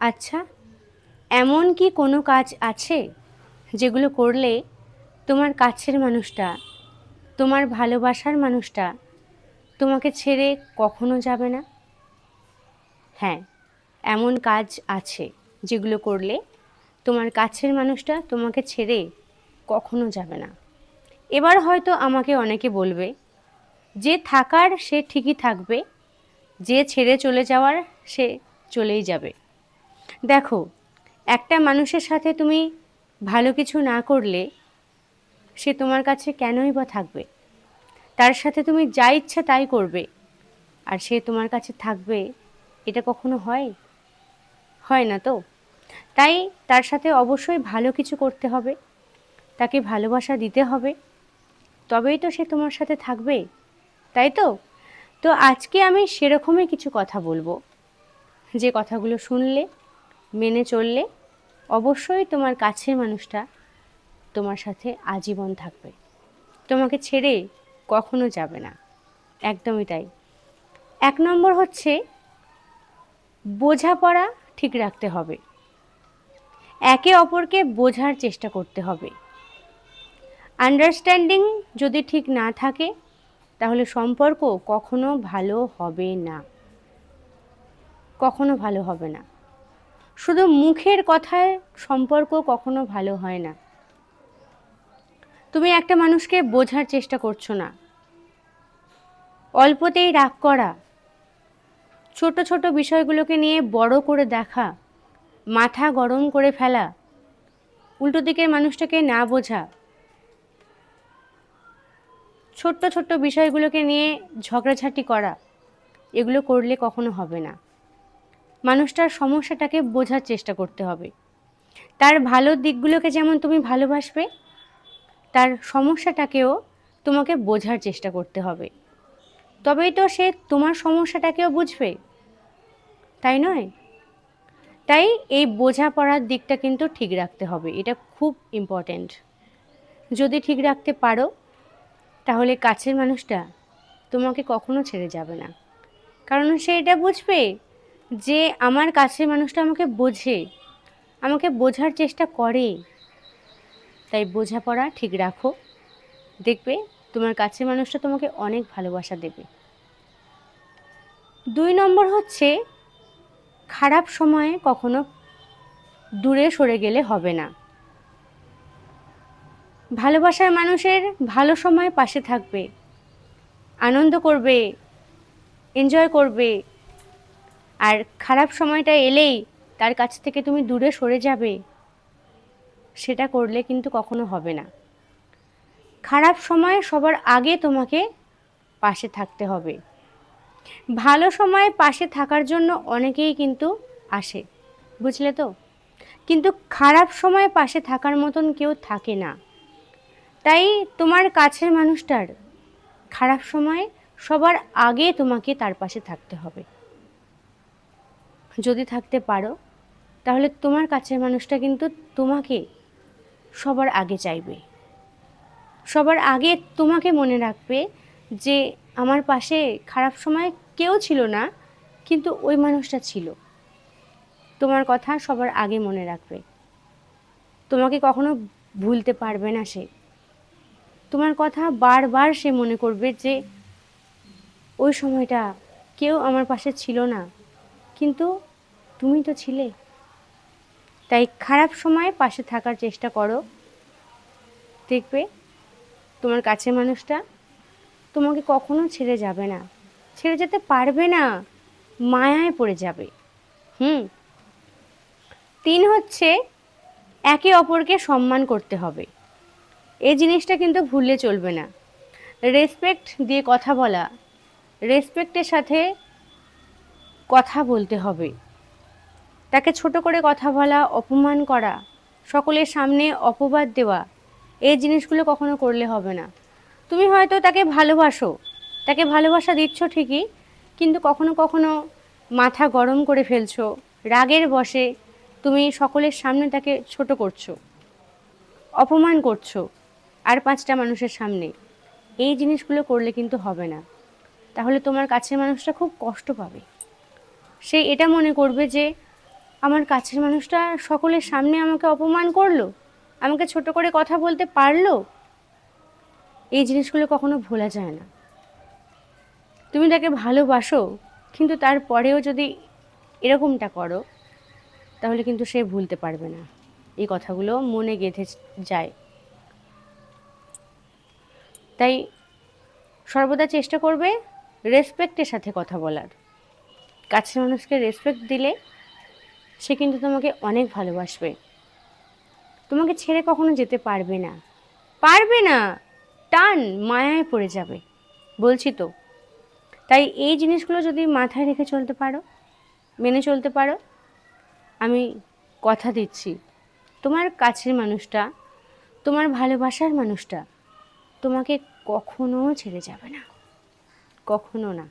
আচ্ছা, এমন কি কোনো কাজ আছে যেগুলো করলে তোমার কাছের মানুষটা, তোমার ভালোবাসার মানুষটা তোমাকে ছেড়ে কখনো যাবে না? হ্যাঁ, এমন কাজ আছে যেগুলো করলে তোমার কাছের মানুষটা তোমাকে ছেড়ে কখনো যাবে না। এবার হয়তো আমাকে অনেকে বলবে, যে থাকার সে ঠিকই থাকবে, যে ছেড়ে চলে যাওয়ার সে চলেই যাবে। দেখো, একটা মানুষের সাথে তুমি ভালো কিছু না করলে সে তোমার কাছে কেনই বা থাকবে? তার সাথে তুমি যা ইচ্ছা তাই করবে, আর সে তোমার কাছে থাকবে, এটা কখনো হয়? হয় না তো। তাই তার সাথে অবশ্যই ভালো কিছু করতে হবে, তাকে ভালোবাসা দিতে হবে, তবেই তো সে তোমার সাথে থাকবে, তাই তো? তো আজকে আমি সেরকমই কিছু কথা বলবো, যে কথাগুলো শুনলে, মেনে চললে অবশ্যই তোমার কাছের মানুষটা তোমার সাথে আজীবন থাকবে, তোমাকে ছেড়ে কখনো যাবে না। একদমই তাই। 1 নম্বর হচ্ছে, বোঝাপড়া ঠিক রাখতে হবে। একে অপরকে বোঝার চেষ্টা করতে হবে। আন্ডারস্ট্যান্ডিং যদি ঠিক না থাকে, তাহলে সম্পর্ক কখনো ভালো হবে না, কখনো ভালো হবে না। শুধু মুখের কথায় সম্পর্ক কখনো ভালো হয় না। তুমি একটা মানুষকে বোঝার চেষ্টা করছো না, অল্পতেই রাগ করা, ছোট ছোট বিষয়গুলোকে নিয়ে বড় করে দেখা, মাথা গরম করে ফেলা, উল্টো দিকের মানুষটাকে না বোঝা, ছোট্ট ছোট্ট বিষয়গুলোকে নিয়ে ঝগড়াঝাটি করা, এগুলো করলে কখনো হবে না। মানুষটার সমস্যাটাকে বোঝার চেষ্টা করতে হবে। তার ভালো দিকগুলোকে যেমন তুমি ভালোবাসবে, তার সমস্যাটাকেও তোমাকে বোঝার চেষ্টা করতে হবে। তবেই তো সে তোমার সমস্যাটাকেও বুঝবে, তাই নয়? তাই এই বোঝাপড়ার দিকটা কিন্তু ঠিক রাখতে হবে, এটা খুব ইম্পর্ট্যান্ট। যদি ঠিক রাখতে পারো, তাহলে কাছের মানুষটা তোমাকে কখনো ছেড়ে যাবে না। কারণ সে এটা বুঝবে যে আমার কাছের মানুষটা আমাকে বোঝে, আমাকে বোঝার চেষ্টা করে। তাই বোঝাপড়া ঠিক রাখো, দেখবে তোমার কাছের মানুষটা তোমাকে অনেক ভালোবাসা দেবে। 2 নম্বর হচ্ছে, খারাপ সময়ে কখনো দূরে সরে গেলে হবে না। ভালোবাসার মানুষের ভালো সময় পাশে থাকবে, আনন্দ করবে, এনজয় করবে, আর খারাপ সময়টা এলেই তার কাছ থেকে তুমি দূরে সরে যাবে, সেটা করলে কিন্তু কখনো হবে না। খারাপ সময়ে সবার আগে তোমাকে পাশে থাকতে হবে। ভালো সময়ে পাশে থাকার জন্য অনেকেই কিন্তু আসে, বুঝলে তো? কিন্তু খারাপ সময়ে পাশে থাকার মতন কেউ থাকে না। তাই তোমার কাছের মানুষটার খারাপ সময়ে সবার আগে তোমাকে তার পাশে থাকতে হবে। যদি থাকতে পারো, তাহলে তোমার কাছের মানুষটা কিন্তু তোমাকে সবার আগে চাইবে, সবার আগে তোমাকে মনে রাখবে যে আমার পাশে খারাপ সময় কেউ ছিল না, কিন্তু ওই মানুষটা ছিল। তোমার কথা সবার আগে মনে রাখবে, তোমাকে কখনো ভুলতে পারবে না সে। তোমার কথা বারবার সে মনে করবে যে ওই সময়টা কেউ আমার পাশে ছিল না, কিন্তু তুমি তো ছিলে। তাই খারাপ সময়ে পাশে থাকার চেষ্টা করো, দেখবে তোমার কাছের মানুষটা তোমাকে কখনো ছেড়ে যাবে না, ছেড়ে যেতে পারবে না, মায়ায় পড়ে যাবে। 3 হচ্ছে, একে অপরকে সম্মান করতে হবে। এই জিনিসটা কিন্তু ভুললে চলবে না। রেসপেক্ট দিয়ে কথা বলা, রেসপেক্টের সাথে কথা বলতে হবে। তাকে ছোট করে কথা বলা, অপমান করা, সকলের সামনে অপবাদ দেওয়া, এই জিনিসগুলো কখনো করলে হবে না। তুমি হয়তো তাকে ভালোবাসো, তাকে ভালোবাসা দিচ্ছ ঠিকই, কিন্তু কখনো কখনো মাথা গরম করে ফেলছো, রাগের বশে তুমি সকলের সামনে তাকে ছোট করছো, অপমান করছো, আর 5টা মানুষের সামনে। এই জিনিসগুলো করলে কিন্তু হবে না। তাহলে তোমার কাছের মানুষটা খুব কষ্ট পাবে। সে এটা মনে করবে যে আমার কাছের মানুষটা সকলের সামনে আমাকে অপমান করলো, আমাকে ছোট করে কথা বলতে পারলো, এই জিনিসগুলো কখনো ভোলা যায় না। তুমি তাকে ভালোবাসো, কিন্তু তারপরেও যদি এরকমটা করো, তাহলে কিন্তু সে ভুলতে পারবে না। এই কথাগুলো মনে গেঁথে যায়। তাই সর্বদা চেষ্টা করবে রেসপেক্টের সাথে কথা বলার। কাছের মানুষকে রেসপেক্ট দিলে সে কিন্তু তোমাকে অনেক ভালোবাসবে, তোমাকে ছেড়ে কখনো যেতে পারবে না, পারবে না, টান মায়ায় পড়ে যাবে, বলছি তো। তাই এই জিনিসগুলো যদি মাথায় রেখে চলতে পারো, মেনে চলতে পারো, আমি কথা দিচ্ছি তোমার কাছের মানুষটা, তোমার ভালোবাসার মানুষটা তোমাকে কখনো ছেড়ে যাবে না, কখনো না।